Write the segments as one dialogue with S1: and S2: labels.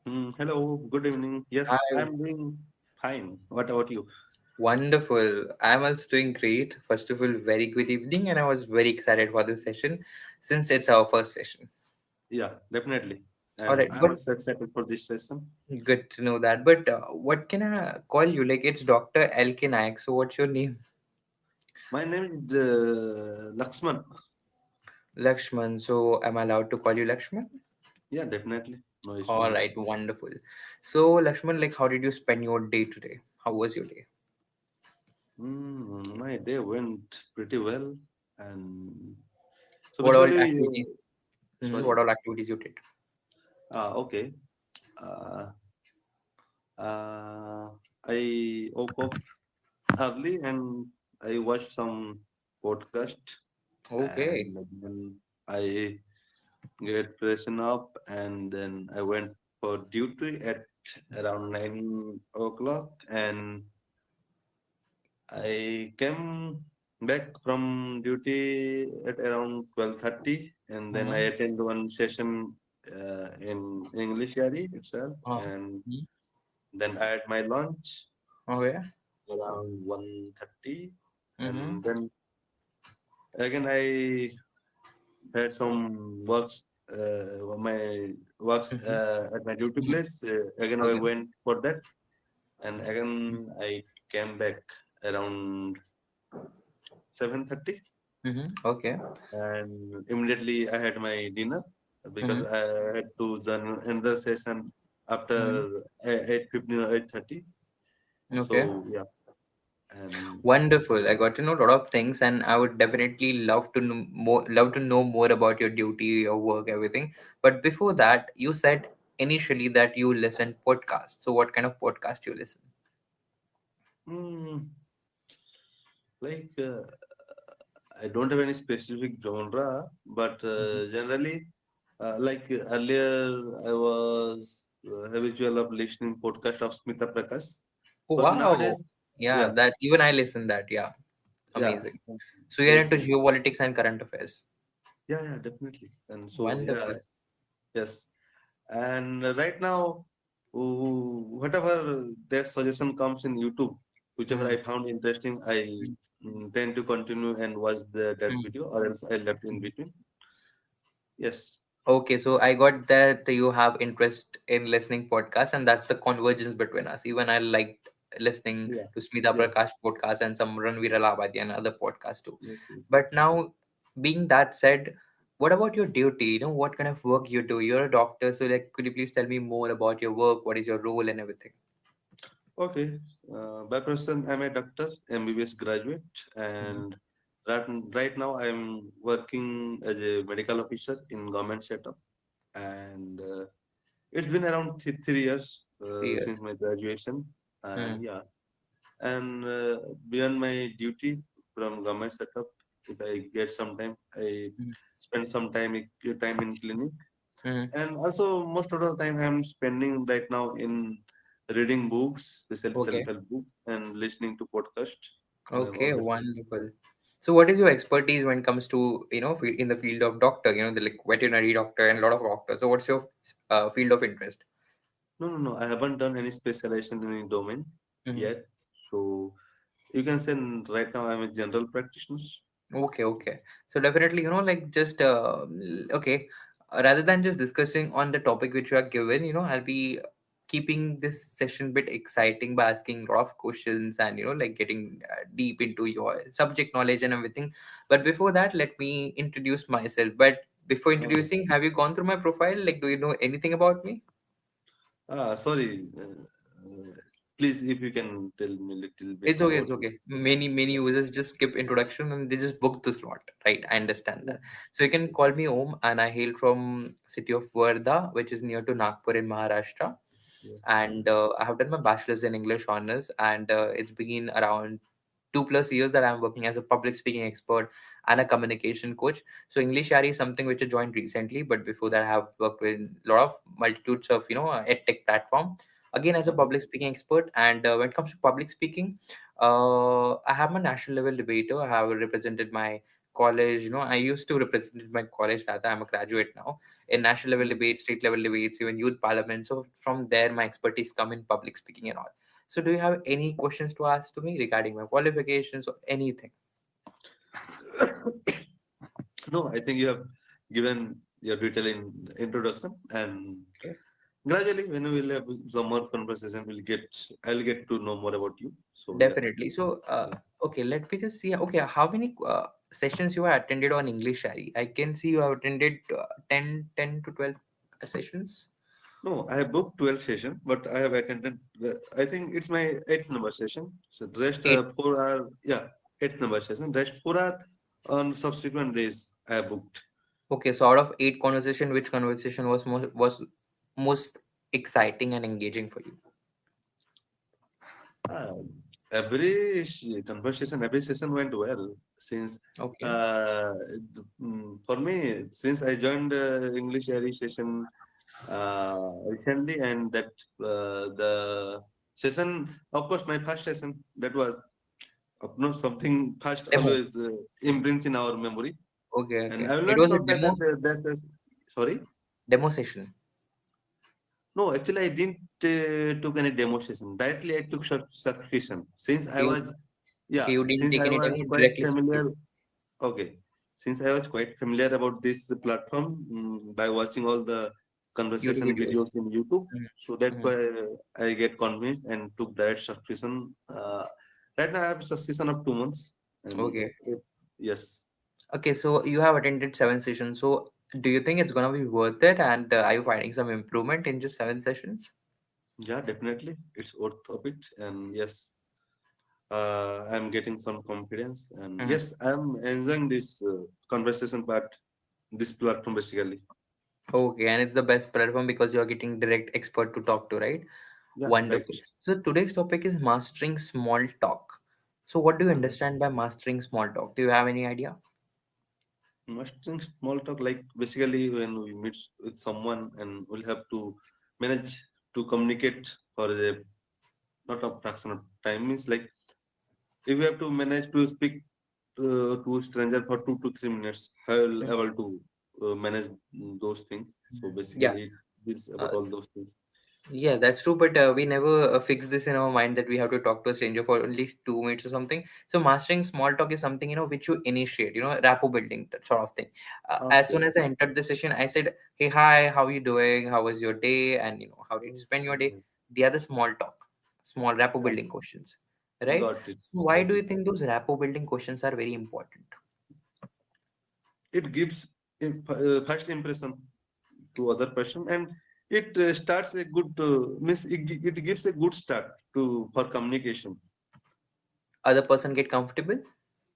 S1: Hello, good evening. Yes,
S2: Hi,
S1: I'm doing fine. What about you?
S2: wonderful. I'm also doing great. First of all, very good evening, and I was very excited for this session since it's our first session.
S1: Yeah, definitely.
S2: All
S1: And
S2: right,
S1: I'm
S2: but
S1: also excited for this session.
S2: good to know that. But what can I call you? Like it's Dr. Elke Nayak. So what's your name?
S1: My name is Laxman.
S2: Lakshman. So am I allowed to call you Lakshman?
S1: Yeah, definitely. No issue
S2: All
S1: in that.
S2: right, wonderful. So Lakshman, like, how did you spend your day today? How was your day?
S1: My day went pretty well. And so
S2: What all
S1: basically,
S2: activities?
S1: sorry.
S2: What all activities you did?
S1: Okay. Uh, uh, I woke up early and I watched some podcast
S2: Okay.
S1: and then I get freshen up, and then I went for duty at around 9 o'clock, and I came back from duty at around 12:30, and then I
S2: Mm-hmm.
S1: attended one session in EnglishYaari itself, and then I had my lunch
S2: Okay.
S1: around 1:30,
S2: Mm-hmm.
S1: and then again I had some works, my works
S2: Mm-hmm.
S1: at my duty place. Again, I
S2: Okay.
S1: went for that, and again I came back around 7:30,
S2: Mm-hmm. Okay.
S1: and immediately I had my dinner because
S2: Mm-hmm.
S1: I had to join another session
S2: Mm-hmm.
S1: after 8:15 or 8:30.
S2: Okay.
S1: So yeah, and
S2: Wonderful. I got to know a lot of things, and I would definitely love to know more. Love to know more about your duty, your work, everything. But before that, you said initially that you listen podcasts. So, what kind of podcast you listen?
S1: mm, like I don't have any specific genre, but
S2: Mhm.
S1: generally, like earlier, I was habitual of listening podcast of Smita Prakash.
S2: Oh,
S1: But nowadays,
S2: wow. Yeah,
S1: yeah,
S2: that even I listen that. Yeah,
S1: yeah,
S2: amazing. So you're
S1: so
S2: into
S1: so
S2: geopolitics and current affairs.
S1: yeah, yeah, definitely. And so yeah,
S2: Wonderful.
S1: yes. And right now, whatever their suggestion comes in YouTube, whichever
S2: Mm-hmm.
S1: I found interesting, I tend to continue and watch that video, or else I left in between. Yes.
S2: Okay, so I got that you have interest in listening podcasts, and that's the convergence between us. Even I liked listening
S1: Yeah.
S2: to Smita
S1: Yeah.
S2: Prakash podcast and some Ranveer Labadi and other podcasts too.
S1: Yes, yes, yes.
S2: But now, being that said, what about your duty? You know, what kind of work you do? You're a doctor, so like, could you please tell me more about your work? What is your role and everything?
S1: Okay. By person, I'm a doctor, MBBS graduate,
S2: Mhm.
S1: and right now I'm working as a medical officer in government setup, and it's been around 3 years
S2: 3 years.
S1: since my graduation,
S2: Hmm.
S1: and yeah, and beyond my duty from government setup, if I get some time, I spend some time in clinic.
S2: Hmm.
S1: And also, most of the time I'm spending right now in reading books, especially
S2: Okay.
S1: self-help book, and listening to podcasts and all
S2: Okay,
S1: that kind of stuff.
S2: wonderful. So, what is your expertise when it comes to, in the field of doctor, the like veterinary doctor and a lot of doctors. So, what's your field of interest?
S1: No, no, no. I haven't done any specialization in any domain
S2: Hmm.
S1: yet. So you can say right now I'm a general practitioner.
S2: Okay, okay. So, definitely, like just, okay, rather than just discussing on the topic which you are given, I'll be keeping this session bit exciting by asking a lot of questions and, like getting deep into your subject knowledge and everything. But before that, let me introduce myself. But before
S1: Okay.
S2: introducing, have you gone through my profile? Like, do you know anything about me?
S1: Sorry. Please, if you can tell me a little bit
S2: It's okay,
S1: about
S2: it's
S1: you.
S2: okay. Many users just skip introduction and they just book the slot, right? I understand
S1: Yeah.
S2: that. So you can call me Om, and I hail from city of Wardha, which is near to Nagpur in Maharashtra.
S1: Yes.
S2: And I have done my bachelor's in English honors, and it's been around 2+ years that I'm working as a public speaking expert and a communication coach. So EnglishYaari is something which I joined recently, but before that I have worked with a lot of multitudes of ed tech platform. Again, as a
S1: Okay.
S2: public speaking expert, and when it comes to public speaking, I have my national level debater. I have represented my college. I used to represent my college rather. I'm a graduate now in national level
S1: Mm.
S2: debates, state level debates, even youth parliament. So from there, my expertise come in public speaking and all. So do you have any questions to ask to me regarding my qualifications or anything?
S1: No, I think you have given your detailed introduction, and
S2: Okay.
S1: gradually, when we will have some more conversation, I'll get to know more about you. So yeah.
S2: Definitely. So, okay, let me just see. Okay, how many sessions you have attended on English, Shari? I can see you have attended 10 to 12 sessions.
S1: No, I have booked 12 session, but I have attended. I think it's my eighth number session. So the rest
S2: Eight.
S1: 4 are, yeah, eighth number session. Rest 4 are on subsequent days I have booked.
S2: Okay, so out of eight conversation, which conversation was most exciting and engaging for you?
S1: Uh, conversation, every session went well since
S2: Okay.
S1: uh, for me, since I joined EnglishYaari session recently, and that the session, of course, my first session, that was no, something first
S2: Demo.
S1: always imprints in our memory,
S2: Okay,
S1: and
S2: okay.
S1: I will
S2: It
S1: not
S2: was a
S1: compare that.
S2: demo
S1: Sorry.
S2: demo session.
S1: No, actually, I didn't took any demo session. Directly, I took subscription since I
S2: You
S1: was, yeah,
S2: okay? You didn't
S1: since
S2: take
S1: I
S2: any
S1: was
S2: demo. You
S1: quite
S2: directly
S1: familiar.
S2: started.
S1: Okay, since I was quite familiar about this platform by watching all the
S2: YouTube
S1: conversation
S2: videos.
S1: videos in YouTube, so that's
S2: Mhm.
S1: why I get convinced and took direct subscription. Right now, I have a subscription of 2 months, and
S2: Okay.
S1: yes,
S2: Okay, so you have attended seven sessions. So do you think it's gonna be worth it? And are you finding some improvement in just seven sessions?
S1: yeah, definitely, it's worth of it, and yes, I'm getting some confidence, and
S2: Mhm.
S1: yes, I'm enjoying this conversation part, this platform basically.
S2: Okay, and it's the best platform because you are getting direct expert to talk to, right?
S1: Yeah, right.
S2: Wonderful. So today's topic is mastering small talk. So what do you
S1: Okay.
S2: understand by mastering small talk? Do you have any idea?
S1: Mastering small talk, like basically when we meet with someone and we'll have to manage to communicate for a not a fraction of time. Means like if you have to manage to speak to a stranger for 2 to 3 minutes, I will
S2: Mm.
S1: able to manage those things. So
S2: Yeah.
S1: basically, it's about
S2: Uh,
S1: all those things.
S2: Yeah, that's true, but we never fix this in our mind that we have to talk to a stranger for at least 2 minutes or something. So mastering small talk is something which you initiate, rapport building sort of thing. As
S1: Okay.
S2: soon as I entered the session, I said, "Hey, hi, how are you doing? How was your day? And how did you spend your day?"
S1: Mhm.
S2: The other small talk, small rapport
S1: Yeah,
S2: building questions, right?
S1: got it.
S2: So why
S1: Got
S2: do you
S1: it.
S2: think those rapport building questions are very important?
S1: It gives first impression to other person, and it starts a good means it gives a good start to for communication.
S2: Other person get comfortable.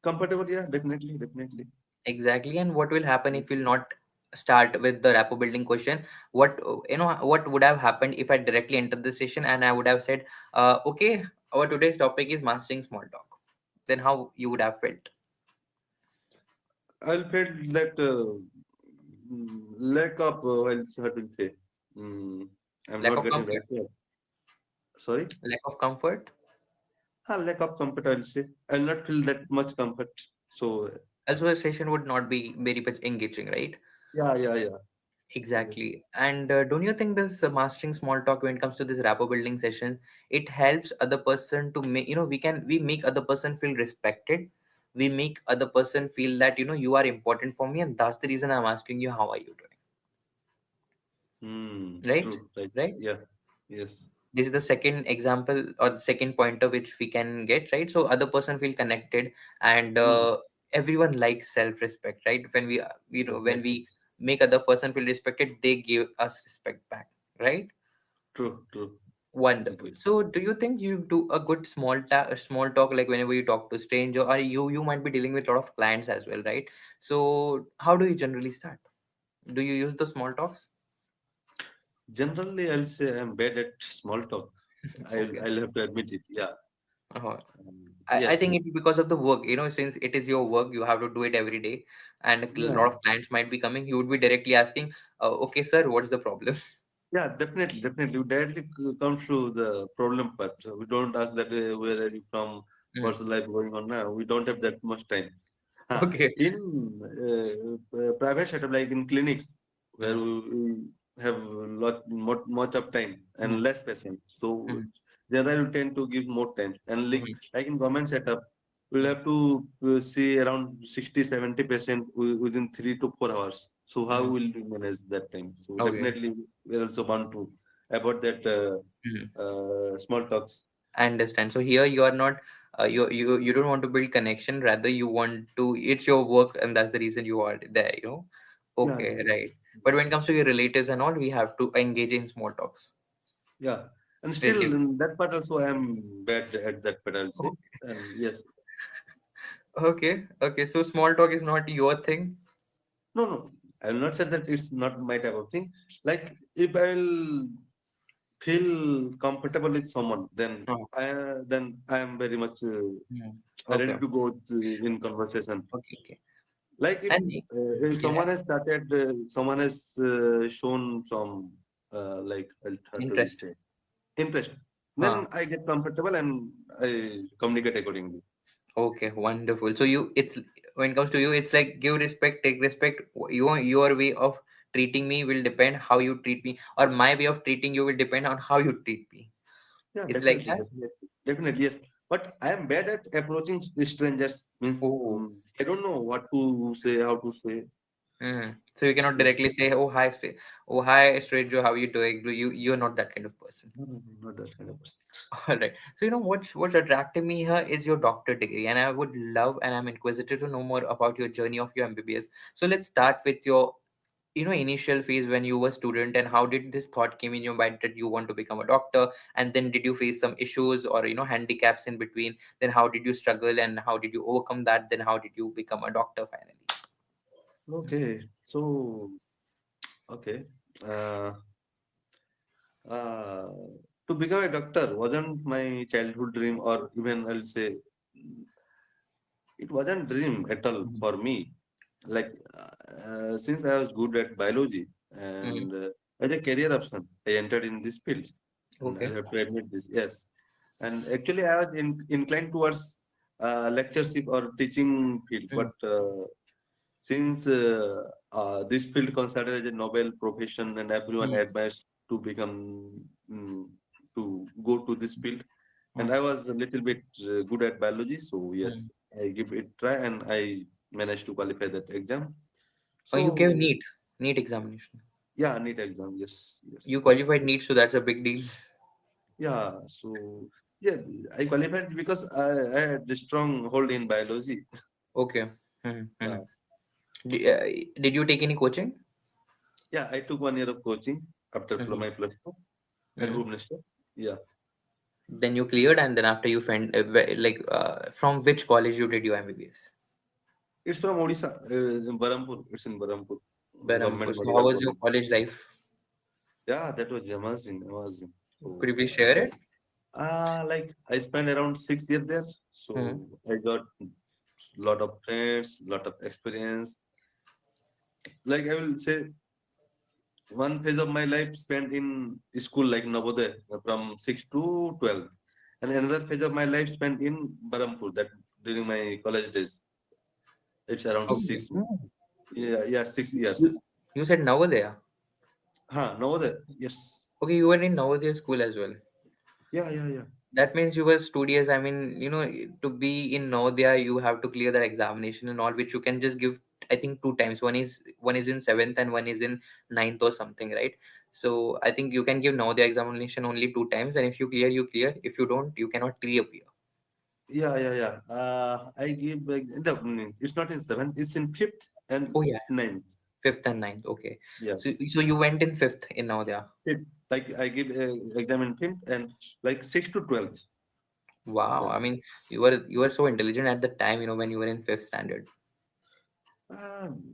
S1: Comfortable, yeah, definitely, definitely.
S2: Exactly. And what will happen if you'll not start with the rapport building question? What would have happened if I directly entered the session and I would have said, okay, our today's topic is mastering small talk. Then how you would have felt?
S1: I'll feel that lack of how to say, mm, I'm
S2: Lack
S1: not
S2: of
S1: getting
S2: comfort?
S1: right here. Sorry.
S2: Lack of comfort?
S1: Lack of comfort, I'll say. I'll not feel that much comfort. So
S2: Also, a session would not be very much engaging, right?
S1: yeah, yeah, yeah. Obviously.
S2: Exactly. And don't you think this mastering small talk when it comes to this rapport building session, it helps other person to make, we make other person feel respected. We make other person feel that, you are important for me. And that's the reason I'm asking you, how are you doing? Right?
S1: True, right.
S2: Right?
S1: Yeah. Yes.
S2: This is the second example or the second pointer which we can get, right? So other person feel connected and
S1: Hmm.
S2: everyone likes self-respect, right? When when
S1: Definitely.
S2: we make other person feel respected, they give us respect back, right?
S1: True, true.
S2: Wonderful.
S1: Agree.
S2: So do you think you do a good small talk, like whenever you talk to stranger, or you might be dealing with a lot of clients as well, right? So how do you generally start? Do you use the small talks?
S1: Generally, I'll say I'm bad at small talk.
S2: Okay.
S1: I'll have to admit it. Yeah.
S2: uh I think
S1: Yes.
S2: it's because of the work, since it is your work, you have to do it every day, and a
S1: Yeah.
S2: lot of clients might be coming. You would be directly asking, okay, sir, what's the problem?
S1: Yeah. Definitely. Definitely. We directly comes to the problem part. We don't ask that where are you from?
S2: Mm.
S1: What's the life going on now? We don't have that much time.
S2: Okay.
S1: In private setup, like in clinics. where
S2: Mm,
S1: we have much of time and
S2: mm,
S1: less patience. So
S2: mm,
S1: generally we tend to give more time. And
S2: mm,
S1: like in government setup, we'll
S2: mm,
S1: have to see around 60-70% within 3 to 4 hours. So how
S2: mm.
S1: will we manage that time? So
S2: Okay.
S1: definitely we also want to avoid that
S2: Mm.
S1: small talks.
S2: I understand. So here you are not you don't want to build connection, rather you want to, it's your work and that's the reason you are there, you know.
S1: Yeah,
S2: Okay, right. But when it comes to your relatives and all, we have to engage in small talks.
S1: yeah. And still
S2: Relatives.
S1: in that part also I am bad at that part, I'll say. And yes,
S2: Okay, okay. So small talk is not your thing.
S1: no, no. I will not say that it's not my type of thing. Like if I'll feel comfortable with someone,
S2: Oh,
S1: then I am very much
S2: hmm.
S1: ready
S2: Okay,
S1: to go in conversation.
S2: okay, okay.
S1: Like
S2: And
S1: if
S2: yeah,
S1: someone has started, someone has shown some like how do we
S2: interest.
S1: say interest,
S2: Huh.
S1: then I get comfortable and I communicate accordingly.
S2: Okay, wonderful. So you, it's when it comes to you, it's like give respect, take respect. Your way of treating me will depend how you treat me, or my way of treating you will depend on how you treat me.
S1: Yeah,
S2: It's like
S1: definitely,
S2: that.
S1: definitely, definitely, yes. But I am bad at approaching strangers. Means
S2: Oh.
S1: I don't know what to say, how to say.
S2: Mm. So you cannot
S1: Yes.
S2: directly say, "Oh hi, oh hi, stranger, how you doing?" Do you? You're not that kind of person.
S1: No, no, no, not that kind of person.
S2: All right. So you know what's attracting me here is your doctor degree, and I would love and I'm inquisitive to know more about your journey of your MBBS. So let's start with your, you know, initial phase when you were student, and how did this thought came in your mind that you want to become a doctor, and then did you face some issues or, you know, handicaps in between? Then how did you struggle and how did you overcome that? Then how did you become a doctor finally?
S1: Okay, so okay. Uh, uh, to become a doctor wasn't my childhood dream, or even I'll say it wasn't dream at all
S2: Mhm.
S1: for me. Like since I was good at biology
S2: Mhm.
S1: and as a career option, I entered in this field, and
S2: Okay.
S1: I'll have to admit this. Yes, and actually I was inclined towards lectureship or teaching field,
S2: Mm,
S1: but since this field considered as a noble profession and everyone
S2: mm,
S1: admires to become mm, to go to this field, and
S2: mm,
S1: I was a little bit good at biology, so
S2: mm.
S1: yes, I give it try and I managed to qualify that exam.
S2: Oh, you gave
S1: So
S2: NEET examination.
S1: yeah, NEET exam, yes, yes,
S2: You
S1: yes,
S2: qualified NEET, so that's a big deal.
S1: yeah. So yeah, I qualified because I had a strong hold in biology.
S2: Okay. Mhm,
S1: Yeah,
S2: mhm. Did you take any coaching?
S1: yeah. I took 1 year of coaching after
S2: Mhm,
S1: my plus two at
S2: mhm.
S1: Bhubaneswar. Yeah.
S2: Then you cleared, and then after you find from which college you did your MBBS?
S1: It's from Odisha, in Barampur. It's in Barampur,
S2: Berhampur.
S1: Government
S2: So how
S1: Medical
S2: was your
S1: College.
S2: college life?
S1: Yeah, that was amazing, amazing.
S2: Could you
S1: So,
S2: please share it?
S1: like I spent around 6 years there.
S2: Mhm,
S1: So I got lot of friends, lot of experience. Like I will say, one phase of my life spent in school, like Navodaya, from 6 to 12, and another phase of my life spent in Barampur. That during my college days, it's around
S2: okay.
S1: 6. Yeah, yeah, 6 years.
S2: You, you said Navodaya.
S1: Navodaya, yes.
S2: Okay, you were in Navodaya school as well.
S1: Yeah, yeah, yeah.
S2: That means you were studious. I mean, you know, to be in Navodaya, you have to clear that examination and all, which you can just give. I think two times. One is in seventh and one is in ninth or something, right? So I think you can give Navodaya examination only two times, and if you clear, you clear. If you don't, you cannot reappear.
S1: Yeah, yeah, yeah. I give it's not in seventh, it's in fifth and
S2: Oh yeah,
S1: ninth.
S2: fifth and ninth. Okay,
S1: Yes.
S2: so you went in fifth in Navodaya.
S1: Fifth. Like I give exam in fifth and like 6 to 12th.
S2: Wow.
S1: That
S2: I mean, you were so intelligent at the time. You know, when you were in fifth standard.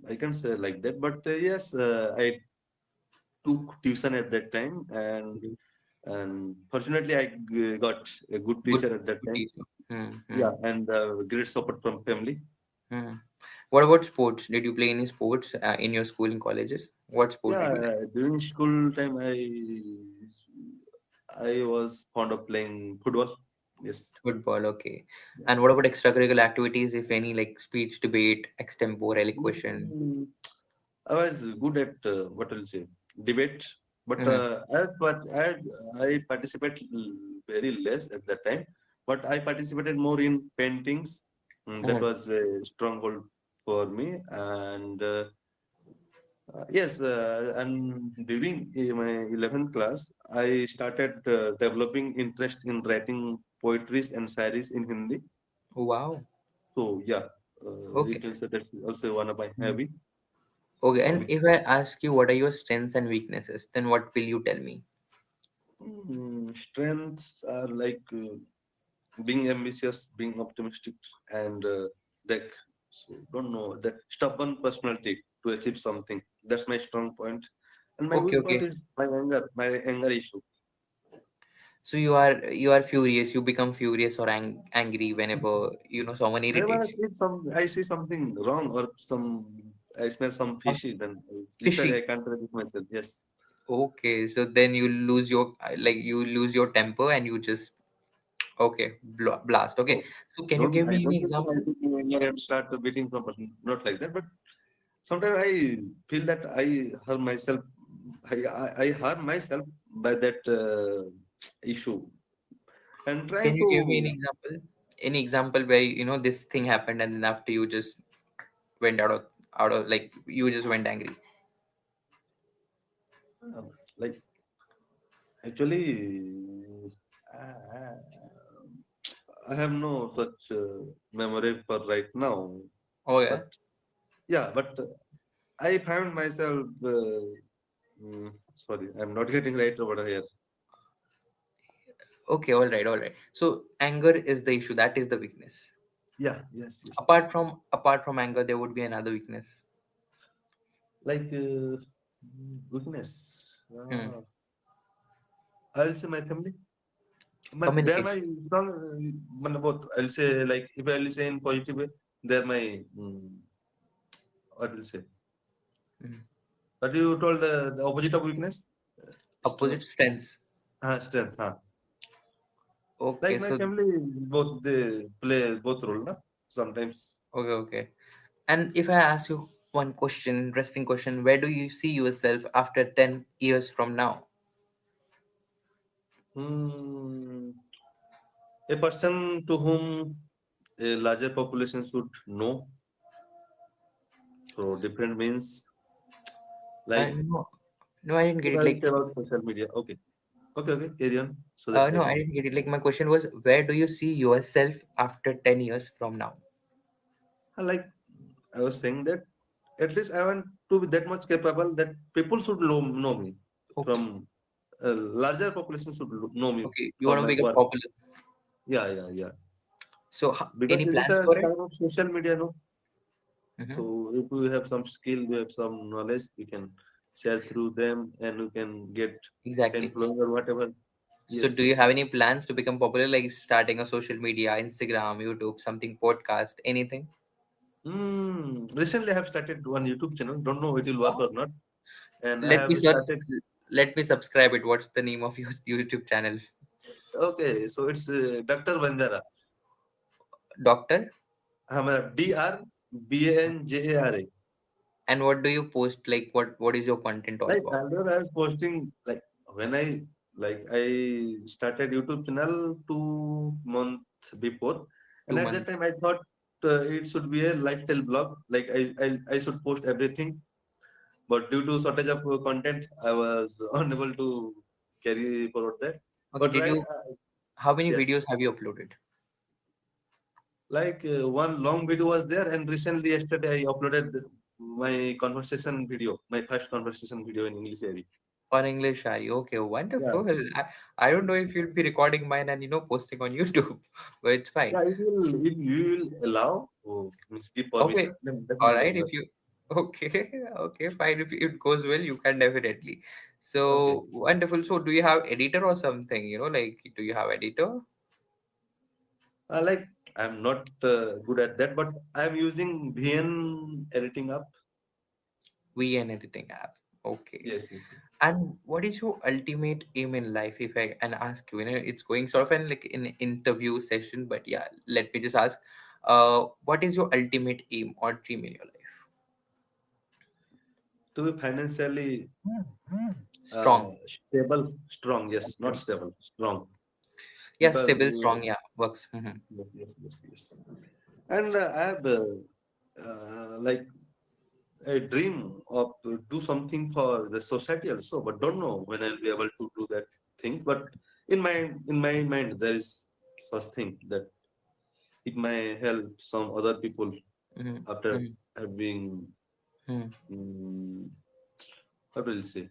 S1: I can't say like that, but yes, I took tuition at that time,
S2: Mhm.
S1: and fortunately I got a good
S2: Good,
S1: teacher at that
S2: good
S1: time.
S2: teacher. Hmm.
S1: Yeah, and great support from family.
S2: Hmm. What about sports? Did you play any sports in your school and colleges? What sport
S1: Yeah,
S2: did you like?
S1: during school time, I was fond of playing football. Yes.
S2: Football, okay. And
S1: Yes.
S2: what about extracurricular activities, if any, like speech, debate, extempore, elocution?
S1: Mm, I was good at what I'll say debate, but
S2: Hmm.
S1: I participate very less at that time. But I participated more in paintings. That
S2: Hmm.
S1: was a stronghold for me, and yes, and during my 11th class, I started developing interest in writing poetries and saris in Hindi.
S2: Wow.
S1: So yeah, you
S2: Okay.
S1: can say that's also one of my
S2: Mhm.
S1: hobby.
S2: Okay. And
S1: Hobby.
S2: if I ask you what are your strengths and weaknesses, then what will you tell me?
S1: Strengths are like being ambitious, being optimistic, and like so don't know that stubborn personality to achieve something. That's my strong point, and my
S2: Okay.
S1: weak point
S2: Okay.
S1: is my anger issue.
S2: So you are furious. You become furious or angry whenever someone
S1: Whenever
S2: irritates you.
S1: I see something wrong or I smell some
S2: Some
S1: fishy, then literally I
S2: fishy.
S1: can't resist myself. Yes.
S2: Okay. So then you lose your you lose your temper and you just okay blast. Okay.
S1: Oh,
S2: So can you give
S1: I
S2: me any
S1: don't think I
S2: example?
S1: took anger and start beating some person. Not like that, but sometimes I feel that I harm myself. I harm myself by that issue and
S2: Can
S1: trying
S2: you give me
S1: to
S2: an example? Any example where this thing happened and then after you just went out of like you just went angry.
S1: like actually I, I have no such memory for right now.
S2: Okay.
S1: But yeah, but I found myself. Sorry, I'm not getting right over here.
S2: Okay. All right. All right. So anger is the issue. That is the weakness.
S1: Yeah, yes, yes, yes.
S2: Apart from anger, there would be another weakness.
S1: Like weakness.
S2: Hmm.
S1: I'll say my family. But they're my
S2: Communication.
S1: strong. Both. I'll say like if I'll say in positive way, they're my what will say.
S2: Hmm.
S1: But you told the opposite of weakness,
S2: Opposite strengths.
S1: strength. Huh? Like
S2: Okay.
S1: my
S2: So
S1: family, both they play both role. Na? Sometimes.
S2: okay. Okay. And if I ask you one question, interesting question, where do you see yourself after 10 years from now?
S1: Hmm, a person to whom a larger population should know. So different means like
S2: No, no, I didn't
S1: if
S2: get it.
S1: I'll
S2: Like
S1: say about social media. Okay. Okay, okay, carry on so that I
S2: no, I
S1: can.
S2: didn't get it. Like my question was, where do you see yourself after 10 years from now?
S1: Like I was saying that at least I want to be that much capable that people should know me
S2: Okay.
S1: from a larger population should know me
S2: Okay. You
S1: for
S2: want to
S1: my
S2: become
S1: work.
S2: popular.
S1: Yeah, yeah, yeah.
S2: So
S1: Because
S2: any
S1: it is
S2: plans
S1: a
S2: for it?
S1: time of social media, no.
S2: Hmm.
S1: So if we have some skill, we have some knowledge, we can share through them, and we can get
S2: Exactly.
S1: 10 followers or whatever.
S2: So
S1: Yes.
S2: do you have any plans to become popular, like starting a social media, Instagram, YouTube, something, podcast, anything?
S1: Recently, I have started one YouTube channel. Don't know it will work
S2: Oh,
S1: or not. And I
S2: let me
S1: have
S2: search.
S1: started.
S2: Let me subscribe it. What's the name of your YouTube channel?
S1: Okay, so it's Dr. Banjara.
S2: Doctor.
S1: Drbanja.
S2: And what do you post? Like what is your content all
S1: Like
S2: about?
S1: earlier, I was posting like when I started YouTube channel 2 months before, and
S2: Two
S1: at that
S2: months.
S1: time I thought it should be a lifestyle blog. Like I should post everything, but due to shortage of content, I was unable to carry forward that.
S2: Okay.
S1: But
S2: Did
S1: right,
S2: you? How many
S1: yes,
S2: videos have you uploaded?
S1: like one long video was there, and recently yesterday I uploaded my conversation video, my first conversation video in EnglishYaari.
S2: On English, are you okay?
S1: Yeah,
S2: Wonderful. I don't know if you'll be recording mine and posting on YouTube, but it's fine.
S1: yeah. If you will allow, means give
S2: Okay,
S1: permission, then
S2: all
S1: definitely I
S2: right.
S1: will.
S2: If you okay, okay, fine. If it goes well, you can definitely.
S1: Okay.
S2: So wonderful. So do you have editor or something? Like do you have editor?
S1: Like I'm not good at that, but I'm using VN editing app.
S2: VN editing app. Okay.
S1: Yes, yes, yes.
S2: And what is your ultimate aim in life? If I can ask you, it's going sort of like an interview session, but yeah, let me just ask. What is your ultimate aim or dream in your life?
S1: To be financially
S2: Strong.
S1: stable, strong. Yes, not
S2: Okay.
S1: stable, strong.
S2: Yeah,
S1: Because
S2: stable, strong. Yeah, works.
S1: yes, yes, yes, yes. And I have like a dream of do something for the society also, but don't know when I'll be able to do that things. But in my mind, there is such thing that it may help some other people
S2: Mm-hmm.
S1: after
S2: Mm-hmm.
S1: having,
S2: Mm-hmm.
S1: mm, what will you say,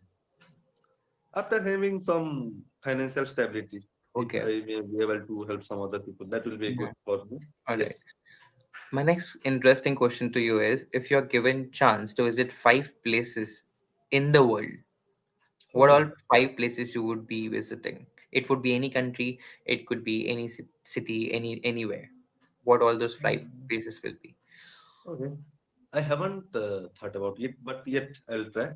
S1: after having some financial stability. If
S2: Okay.
S1: I may be able to help some other people, that will be
S2: Mhm.
S1: good for me.
S2: All right.
S1: Yes.
S2: My next interesting question to you is, if you're given chance to visit 5 places in the world, what
S1: Okay.
S2: all 5 places you would be visiting? It would be any country, it could be any city, anywhere. What all those 5 places will be?
S1: Okay. I haven't thought about it, but yet I'll try.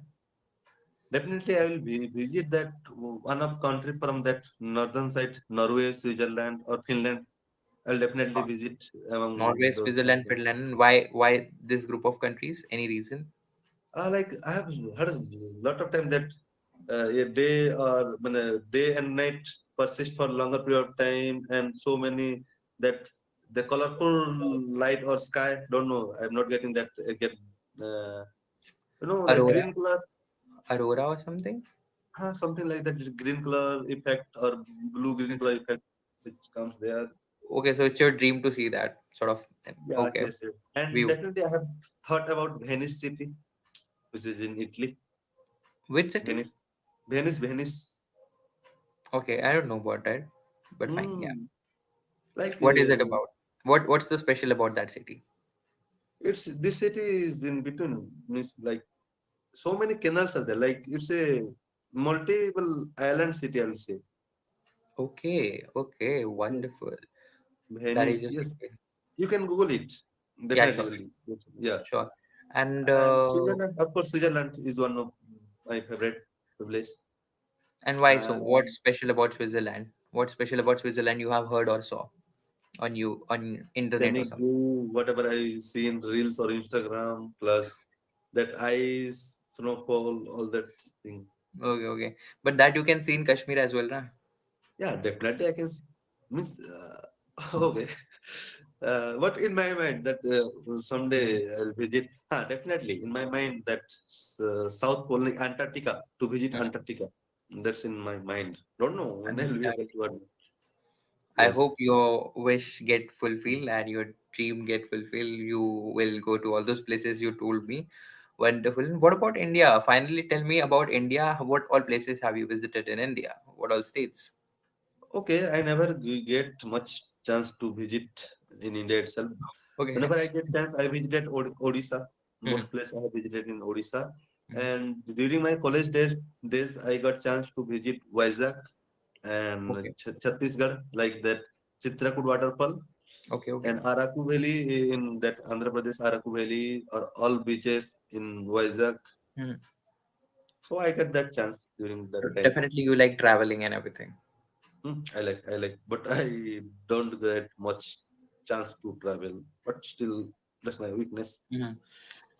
S1: Definitely, I will visit that one of country from that northern side, Norway, Switzerland, or Finland. I'll definitely
S2: Uh,
S1: visit among
S2: Norway,
S1: those
S2: Switzerland,
S1: countries.
S2: Finland. Why this group of countries? Any reason?
S1: Like I have heard a lot of time that a day or when a day and night persist for longer period of time, and so many that the colorful light or sky. Don't know. I'm not getting that. Get uh, the
S2: Aurora,
S1: green color,
S2: Aurora or something?
S1: something like that. Green color effect or blue green color effect which comes there.
S2: Okay, so it's your dream to see that sort of thing.
S1: Yeah,
S2: Okay,
S1: yes, yes. And
S2: view.
S1: definitely, I have thought about Venice city, which is in Italy.
S2: Which city?
S1: Venice, Venice, Venice.
S2: Okay, I don't know about that, but fine. Yeah.
S1: Hmm. Like
S2: What is it about? What's the special about that city?
S1: it's this city is in between. Means like so many canals are there. Like it's a multiple island city. I'll say.
S2: Okay, okay,
S1: Yes.
S2: wonderful. That is
S1: Venice.
S2: just
S1: Yes,
S2: okay.
S1: you can Google it.
S2: Yeah,
S1: Definitely,
S2: sure,
S1: will. Yeah.
S2: sure. And
S1: And Switzerland, of course, Switzerland is one of my favorite place.
S2: why? So, what's
S1: And
S2: special about Switzerland? What's special about Switzerland you have heard or saw on internet or
S1: scenic
S2: something?
S1: view, whatever I see in reels or Instagram, plus that ice, snowfall, all that thing.
S2: Okay, okay. But that you can see in Kashmir as well, right?
S1: Yeah, definitely I can see. Means okay. But in my mind that
S2: Mhm.
S1: someday I'll visit. Definitely in my mind that South Pole, like Antarctica, to visit
S2: Mhm.
S1: Antarctica. That's in my mind. Don't know when I'll be
S2: And
S1: able to.
S2: I
S1: Yes.
S2: hope your wish get fulfilled and your dream get fulfilled. You will go to all those places you told me. Wonderful. What about India? Finally, tell me about India. What all places have you visited in India? What all states?
S1: Okay, I never get much chance to visit in India itself.
S2: Okay.
S1: Whenever I get chance, I visited Odisha.
S2: Mhm.
S1: Most places I have visited in Odisha.
S2: Mhm.
S1: And during my college days, I got chance to visit Vizag and
S2: Okay.
S1: Chhattisgarh, like that Chitrakud waterfall
S2: Okay. Okay.
S1: and Araku Valley in that Andhra Pradesh Araku Valley are all beaches in Vizag.
S2: Mhm.
S1: So I got that chance during that time.
S2: Definitely, you like traveling and everything.
S1: I like, but I don't get much chance to travel. But still, that's my weakness.
S2: Mhm.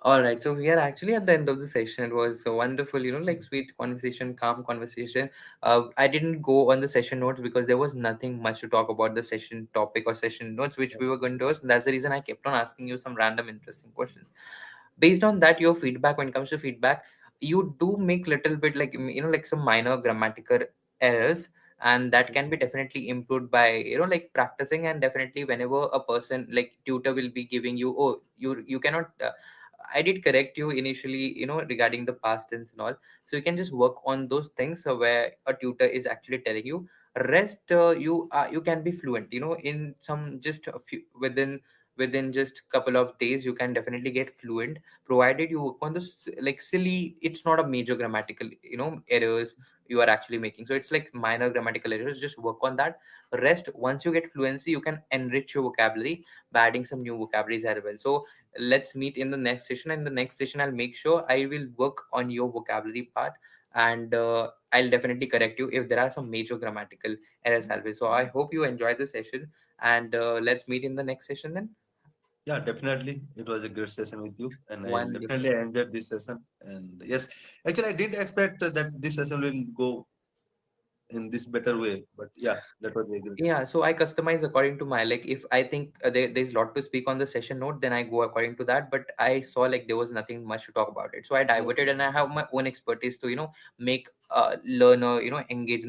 S2: All right, so we are actually at the end of the session. It was a wonderful, like sweet conversation, calm conversation. I didn't go on the session notes because there was nothing much to talk about the session topic or session notes which we were going to ask. And that's the reason I kept on asking you some random interesting questions. Based on that, your feedback, when it comes to feedback, you do make little bit like like some minor grammatical errors, and that can be definitely improved by like practicing. And definitely whenever a person like tutor will be giving you, oh, you cannot I did correct you initially, regarding the past tense and all. So you can just work on those things, where a tutor is actually telling you. Rest, you can be fluent, in some just a few within just couple of days. You can definitely get fluent, provided you work on this like silly. It's not a major grammatical, errors you are actually making. So it's like minor grammatical errors. Just work on that. Rest, once you get fluency, you can enrich your vocabulary by adding some new vocabularies as well. So let's meet in the next session. In the next session, I'll make sure I will work on your vocabulary part, and I'll definitely correct you if there are some major grammatical errors as well. So I hope you enjoy the session, and let's meet in the next session then.
S1: Yeah, definitely. It was a great session with you, and I
S2: Wonderful.
S1: definitely enjoyed this session. And yes, actually, I did expect that this session will go in this better way, but yeah, that was a great.
S2: Yeah, so I customize according to my, like, if I think there's a lot to speak on the session note, then I go according to that. But I saw like there was nothing much to talk about it, so I diverted, and I have my own expertise to make learner engage in the